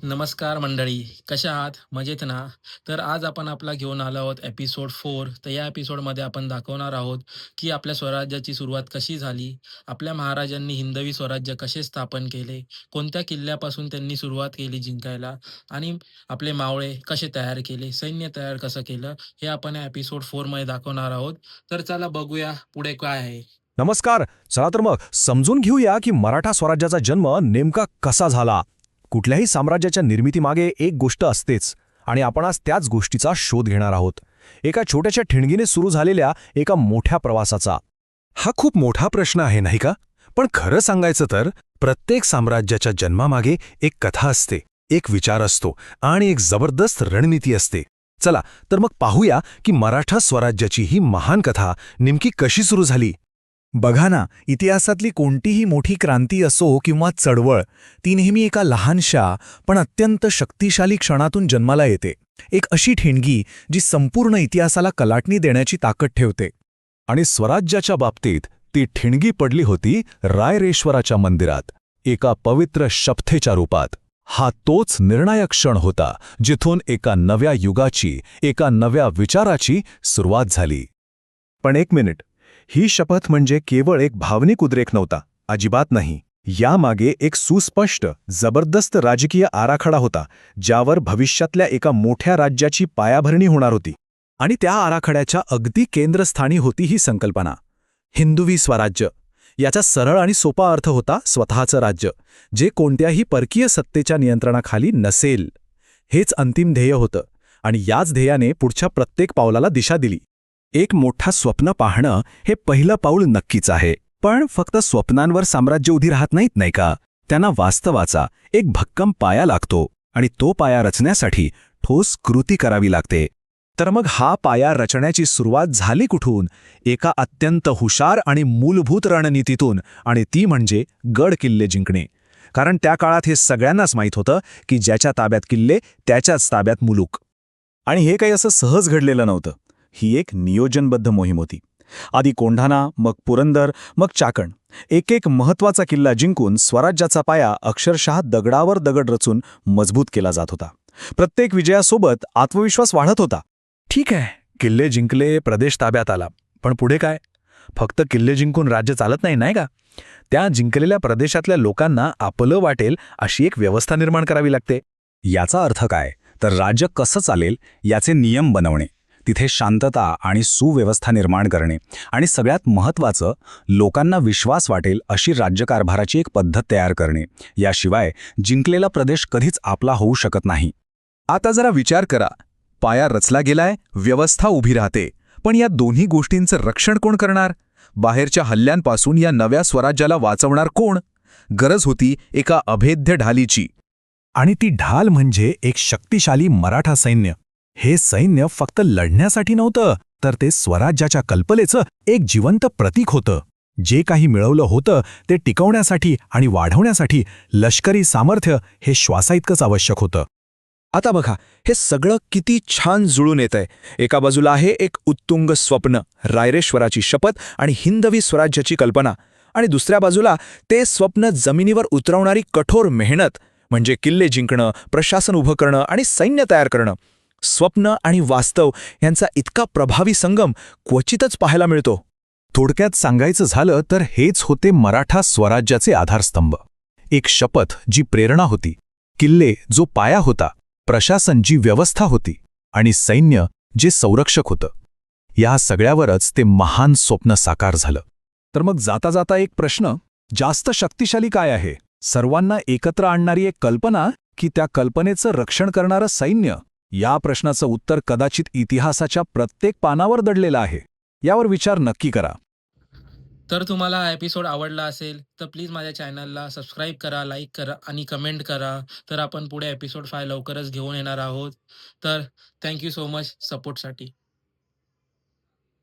नमस्कार मंडळी, कशा आहात? मजेत ना? तर आज आपण आपला घेऊन आलो आहोत एपिसोड 4. तर या एपिसोडमध्ये आपण दाखवणार आहोत, की आपल्या स्वराज्याची सुरुवात कशी झाली, आपल्या महाराजांनी हिंदवी स्वराज्य कसे स्थापन केले, कोणत्या किल्ल्यापासून त्यांनी सुरुवात केली जिंकायला आणि आपले मावळे कसे तयार केले, सैन्य तयार कसं केलं, हे आपण या एपिसोड 4मध्ये दाखवणार आहोत. तर चला बघूया पुढे काय आहे. नमस्कार. चला तर मग समजून घेऊया की मराठा स्वराज्याचा जन्म नेमका कसा झाला. कुठल्याही साम्राज्याच्या निर्मितीमागे एक गोष्ट असतेच आणि आपण आज त्याच गोष्टीचा शोध घेणार आहोत. एका छोट्याशा ठिणगीने सुरू झालेल्या एका मोठ्या प्रवासाचा. हा खूप मोठा प्रश्न आहे नाही का? पण खरं सांगायचं तर प्रत्येक साम्राज्याच्या जन्मामागे एक कथा असते, एक विचार असतो आणि एक जबरदस्त रणनीती असते. चला तर मग पाहूया की मराठा स्वराज्याची ही महान कथा नेमकी कशी सुरू झाली. बघा ना, इतिहासातली कोणतीही मोठी क्रांती असो किंवा चळवळ, ती नेहमी एका लहानशा पण अत्यंत शक्तिशाली क्षणातून जन्माला येते. एक अशी ठिणगी जी संपूर्ण इतिहासाला कलाटणी देण्याची ताकद ठेवते. आणि स्वराज्याच्या बाबतीत ती ठिणगी पडली होती रायरेश्वराच्या मंदिरात, एका पवित्र शपथेच्या रूपात. हा तोच निर्णायक क्षण होता जिथून एका नव्या युगाची, एका नव्या विचाराची सुरुवात झाली. पण एक मिनिट, ही शपथ म्हणजे केवळ एक भावनिक उद्रेक नव्हता, अजिबात नाही. यामागे एक सुस्पष्ट, जबरदस्त राजकीय आराखडा होता, ज्यावर भविष्यातल्या एका मोठ्या राज्याची पायाभरणी होणार होती. आणि त्या आराखड्याच्या अगदी केंद्रस्थानी होती ही संकल्पना, हिंदवी स्वराज्य. याचा सरळ आणि सोपा अर्थ होता स्वतःचं राज्य, जे कोणत्याही परकीय सत्तेच्या नियंत्रणाखाली नसेल. हेच अंतिम ध्येय होतं आणि याच ध्येयाने पुढच्या प्रत्येक पावलाला दिशा दिली. एक मोठा स्वप्न पाहणं हे पहिलं पाऊल नक्कीच आहे, पण फक्त स्वप्नांवर साम्राज्य उभी राहत नाहीत नाही का? त्यांना वास्तवाचा एक भक्कम पाया लागतो आणि तो पाया रचण्यासाठी ठोस कृती करावी लागते. तर मग हा पाया रचण्याची सुरुवात झाली कुठून? एका अत्यंत हुशार आणि मूलभूत रणनीतीतून, आणि ती म्हणजे गड किल्ले जिंकणे. कारण त्या काळात हे सगळ्यांनाच माहीत होतं की ज्याच्या ताब्यात किल्ले त्याच्याच ताब्यात मुलूक. आणि हे काही असं सहज घडलेलं नव्हतं. ही एक नियोजनबद्ध मोहीम होती. आधी कोंढाणा, मग पुरंदर, मग चाकण. एक एक महत्त्वाचा किल्ला जिंकून स्वराज्याचा पाया अक्षरशः दगडावर दगड रचून मजबूत केला जात होता. प्रत्येक विजयासोबत आत्मविश्वास वाढत होता. ठीक आहे, किल्ले जिंकले, प्रदेश ताब्यात आला. पण पुढे काय? फक्त किल्ले जिंकून राज्य चालत नाही, नाही का? त्या जिंकलेल्या प्रदेशातल्या लोकांना आपलं वाटेल अशी एक व्यवस्था निर्माण करावी लागते. याचा अर्थ काय? तर राज्य कसं चालेल याचे नियम बनवणे, तिथे शांतता आणि सुव्यवस्था निर्माण करणे, आणि सगळ्यात महत्त्वाचं, लोकांना विश्वास वाटेल अशी राज्यकारभाराची एक पद्धत तयार करणे. याशिवाय जिंकलेला प्रदेश कधीच आपला होऊ शकत नाही. आता जरा विचार करा, पाया रचला गेलाय, व्यवस्था उभी राहते, पण या दोन्ही गोष्टींचं रक्षण कोण करणार? बाहेरच्या हल्ल्यांपासून या नव्या स्वराज्याला वाचवणार कोण? गरज होती एका अभेद्य ढालीची. आणि ती ढाल म्हणजे एक शक्तिशाली मराठा सैन्य. हे सैन्य फक्त लढण्यासाठी नव्हतं, तर ते स्वराज्याच्या कल्पनेचं एक जिवंत प्रतीक होतं. जे काही मिळवलं होतं ते टिकवण्यासाठी आणि वाढवण्यासाठी लष्करी सामर्थ्य हे श्वासाइतकंच आवश्यक होतं. आता बघा, हे सगळं किती छान जुळून येतंय. एका बाजूला आहे एक उत्तुंग स्वप्न, रायरेश्वराची शपथ आणि हिंदवी स्वराज्याची कल्पना, आणि दुसऱ्या बाजूला ते स्वप्न जमिनीवर उतरवणारी कठोर मेहनत, म्हणजे किल्ले जिंकणं, प्रशासन उभं करणं आणि सैन्य तयार करणं. स्वप्न आणि वास्तव यांचा इतका प्रभावी संगम क्वचितच पाहायला मिळतो. थोडक्यात सांगायचं झालं तर हेच होते मराठा स्वराज्याचे आधारस्तंभ. एक शपथ जी प्रेरणा होती, किल्ले जो पाया होता, प्रशासन जी व्यवस्था होती, आणि सैन्य जे संरक्षक होतं. या सगळ्यावरच ते महान स्वप्न साकार झालं. तर मग जाता जाता एक प्रश्न, जास्त शक्तिशाली काय आहे? सर्वांना एकत्र आणणारी एक कल्पना की त्या कल्पनेचं रक्षण करणारं सैन्य? या प्रश्नाचं उत्तर कदाचित इतिहासाच्या प्रत्येक पानावर दडलेलं आहे. यावर विचार नक्की करा. तर तुम्हाला हा एपिसोड आवडला असेल, तर प्लीज माझ्या चॅनलला सबस्क्राईब करा, लाईक करा आणि कमेंट करा. तर आपण पुढे एपिसोड 5 लवकरच घेऊन येणार आहोत. तर थँक यू सो मच सपोर्टसाठी.